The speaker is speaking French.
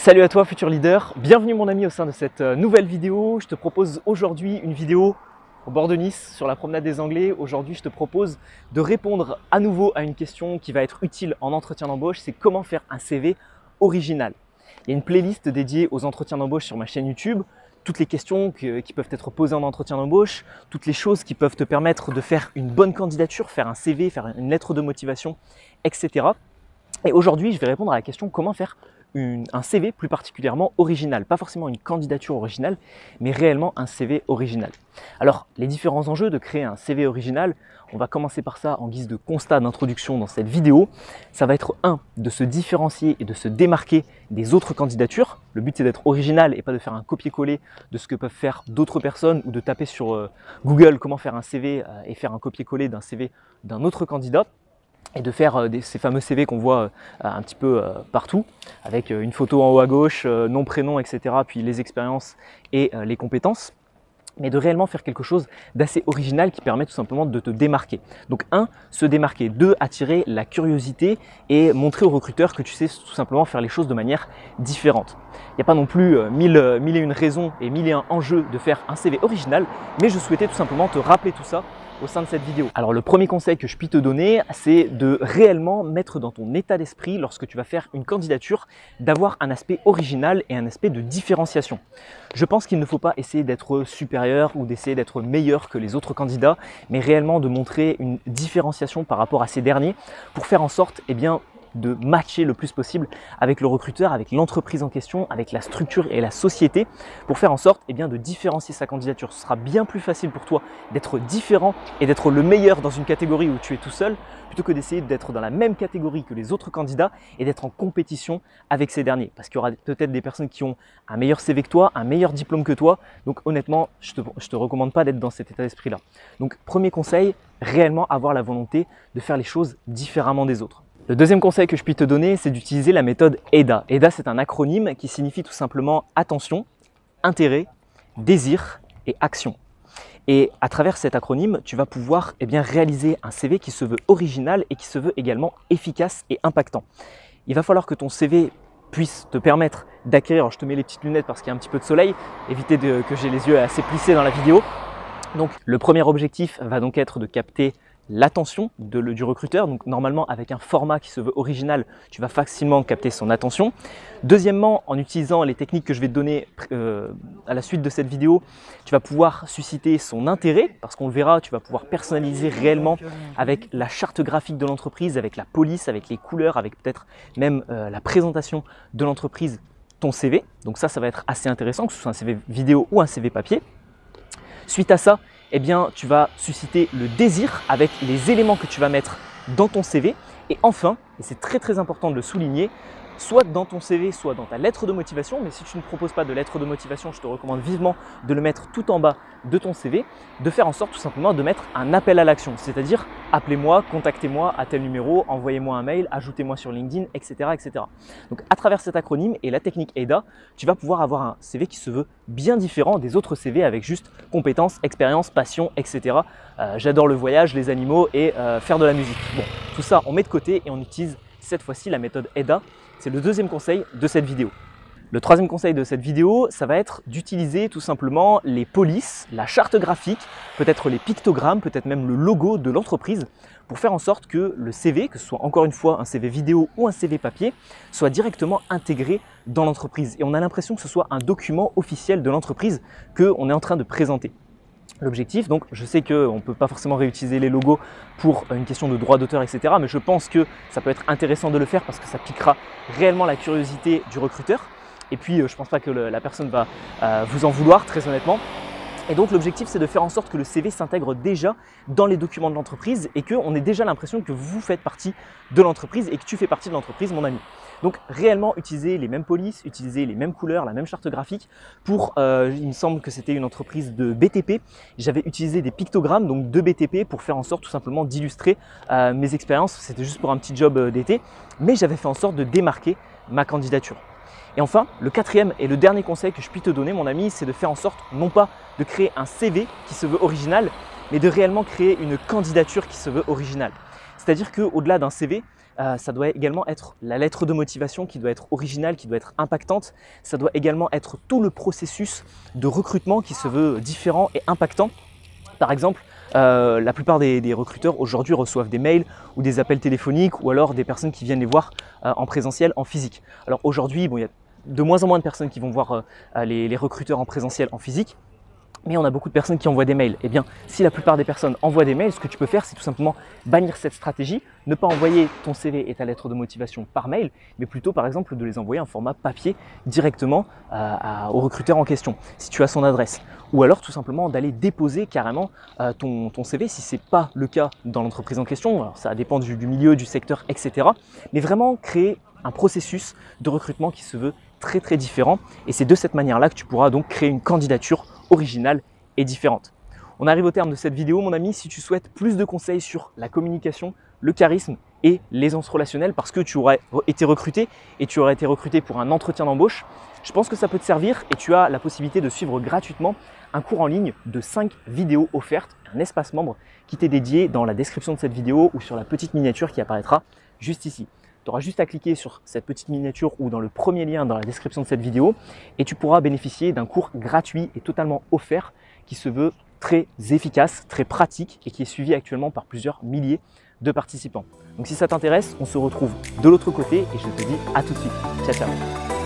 Salut à toi futur leader, bienvenue mon ami au sein de cette nouvelle vidéo. Je te propose aujourd'hui une vidéo au bord de Nice sur la promenade des Anglais. Aujourd'hui je te propose de répondre à nouveau à une question qui va être utile en entretien d'embauche, c'est comment faire un CV original. Il y a une playlist dédiée aux entretiens d'embauche sur ma chaîne YouTube, toutes les questions qui peuvent être posées en entretien d'embauche, toutes les choses qui peuvent te permettre de faire une bonne candidature, faire un CV, faire une lettre de motivation, etc. Et aujourd'hui je vais répondre à la question comment faire un CV plus particulièrement original, pas forcément une candidature originale, mais réellement un CV original. Alors, les différents enjeux de créer un CV original, on va commencer par ça en guise de constat d'introduction dans cette vidéo. Ça va être de se différencier et de se démarquer des autres candidatures. Le but c'est d'être original et pas de faire un copier-coller de ce que peuvent faire d'autres personnes ou de taper sur Google comment faire un CV et faire un copier-coller d'un CV d'un autre candidat. Et de faire ces fameux CV qu'on voit un petit peu partout, avec une photo en haut à gauche, nom, prénom, etc., puis les expériences et les compétences, mais de réellement faire quelque chose d'assez original qui permet tout simplement de te démarquer. Donc se démarquer, 2, attirer la curiosité et montrer aux recruteurs que tu sais tout simplement faire les choses de manière différente. Il n'y a pas non plus mille et une raisons et mille et un enjeux de faire un CV original, mais je souhaitais tout simplement te rappeler tout ça au sein de cette vidéo. Alors le premier conseil que je puis te donner, c'est de réellement mettre dans ton état d'esprit, lorsque tu vas faire une candidature, d'avoir un aspect original et un aspect de différenciation. Je pense qu'il ne faut pas essayer d'être supérieur ou d'essayer d'être meilleur que les autres candidats, mais réellement de montrer une différenciation par rapport à ces derniers pour faire en sorte de matcher le plus possible avec le recruteur, avec l'entreprise en question, avec la structure et la société pour faire en sorte de différencier sa candidature. Ce sera bien plus facile pour toi d'être différent et d'être le meilleur dans une catégorie où tu es tout seul plutôt que d'essayer d'être dans la même catégorie que les autres candidats et d'être en compétition avec ces derniers. Parce qu'il y aura peut-être des personnes qui ont un meilleur CV que toi, un meilleur diplôme que toi. Donc honnêtement, je te recommande pas d'être dans cet état d'esprit-là. Donc premier conseil, réellement avoir la volonté de faire les choses différemment des autres. Le deuxième conseil que je puis te donner, c'est d'utiliser la méthode AIDA. AIDA, c'est un acronyme qui signifie tout simplement attention, intérêt, désir et action. Et à travers cet acronyme, tu vas pouvoir réaliser un CV qui se veut original et qui se veut également efficace et impactant. Il va falloir que ton CV puisse te permettre d'acquérir, alors je te mets les petites lunettes parce qu'il y a un petit peu de soleil, évitez que j'ai les yeux assez plissés dans la vidéo. Donc le premier objectif va donc être de capter l'attention du recruteur. Donc normalement avec un format qui se veut original, tu vas facilement capter son attention. Deuxièmement, en utilisant les techniques que je vais te donner à la suite de cette vidéo, tu vas pouvoir susciter son intérêt parce qu'on le verra, tu vas pouvoir personnaliser réellement avec la charte graphique de l'entreprise, avec la police, avec les couleurs, avec peut-être même la présentation de l'entreprise, ton CV. Donc ça va être assez intéressant, que ce soit un CV vidéo ou un CV papier. Suite à ça, tu vas susciter le désir avec les éléments que tu vas mettre dans ton CV. Et enfin, et c'est très important de le souligner, soit dans ton CV, soit dans ta lettre de motivation, mais si tu ne proposes pas de lettre de motivation, je te recommande vivement de le mettre tout en bas de ton CV, de faire en sorte tout simplement de mettre un appel à l'action, c'est-à-dire appelez-moi, contactez-moi à tel numéro, envoyez-moi un mail, ajoutez-moi sur LinkedIn, etc., etc. Donc à travers cet acronyme et la technique AIDA, tu vas pouvoir avoir un CV qui se veut bien différent des autres CV avec juste compétences, expérience, passion, etc. J'adore le voyage, les animaux et faire de la musique. Bon, tout ça on met de côté et on utilise cette fois-ci la méthode AIDA. C'est le deuxième conseil de cette vidéo. Le troisième conseil de cette vidéo, ça va être d'utiliser tout simplement les polices, la charte graphique, peut-être les pictogrammes, peut-être même le logo de l'entreprise pour faire en sorte que le CV, que ce soit encore une fois un CV vidéo ou un CV papier, soit directement intégré dans l'entreprise. Et on a l'impression que ce soit un document officiel de l'entreprise qu'on est en train de présenter. L'objectif, donc je sais qu'on ne peut pas forcément réutiliser les logos pour une question de droit d'auteur, etc. Mais je pense que ça peut être intéressant de le faire parce que ça piquera réellement la curiosité du recruteur. Et puis je ne pense pas que la personne va vous en vouloir, très honnêtement. Et donc l'objectif, c'est de faire en sorte que le CV s'intègre déjà dans les documents de l'entreprise et qu'on ait déjà l'impression que vous faites partie de l'entreprise et que tu fais partie de l'entreprise, mon ami. Donc réellement utiliser les mêmes polices, utiliser les mêmes couleurs, la même charte graphique. Pour, il me semble que c'était une entreprise de BTP, j'avais utilisé des pictogrammes donc de BTP pour faire en sorte tout simplement d'illustrer mes expériences. C'était juste pour un petit job d'été, mais j'avais fait en sorte de démarquer ma candidature. Et enfin, le quatrième et le dernier conseil que je puis te donner, mon ami, c'est de faire en sorte non pas de créer un CV qui se veut original, mais de réellement créer une candidature qui se veut originale. C'est-à-dire qu'au-delà d'un CV, ça doit également être la lettre de motivation qui doit être originale, qui doit être impactante. Ça doit également être tout le processus de recrutement qui se veut différent et impactant. Par exemple, la plupart des recruteurs aujourd'hui reçoivent des mails ou des appels téléphoniques ou alors des personnes qui viennent les voir en présentiel, en physique. Alors aujourd'hui, bon, il y a de moins en moins de personnes qui vont voir les recruteurs en présentiel, en physique. Mais on a beaucoup de personnes qui envoient des mails. Eh bien, si la plupart des personnes envoient des mails, ce que tu peux faire, c'est tout simplement bannir cette stratégie, ne pas envoyer ton CV et ta lettre de motivation par mail, mais plutôt par exemple de les envoyer en format papier directement au recruteur en question, si tu as son adresse. Ou alors tout simplement d'aller déposer carrément ton CV, si ce n'est pas le cas dans l'entreprise en question. Alors, ça dépend du milieu, du secteur, etc. Mais vraiment créer un processus de recrutement qui se veut très très différent. Et c'est de cette manière-là que tu pourras donc créer une candidature originale et différente. On arrive au terme de cette vidéo, mon ami. Si tu souhaites plus de conseils sur la communication, le charisme et l'aisance relationnelle, parce que tu aurais été recruté et tu aurais été recruté pour un entretien d'embauche, je pense que ça peut te servir et tu as la possibilité de suivre gratuitement un cours en ligne de 5 vidéos offertes, un espace membre qui t'est dédié dans la description de cette vidéo ou sur la petite miniature qui apparaîtra juste ici. Tu auras juste à cliquer sur cette petite miniature ou dans le premier lien dans la description de cette vidéo et tu pourras bénéficier d'un cours gratuit et totalement offert qui se veut très efficace, très pratique et qui est suivi actuellement par plusieurs milliers de participants. Donc si ça t'intéresse, on se retrouve de l'autre côté et je te dis à tout de suite. Ciao, ciao.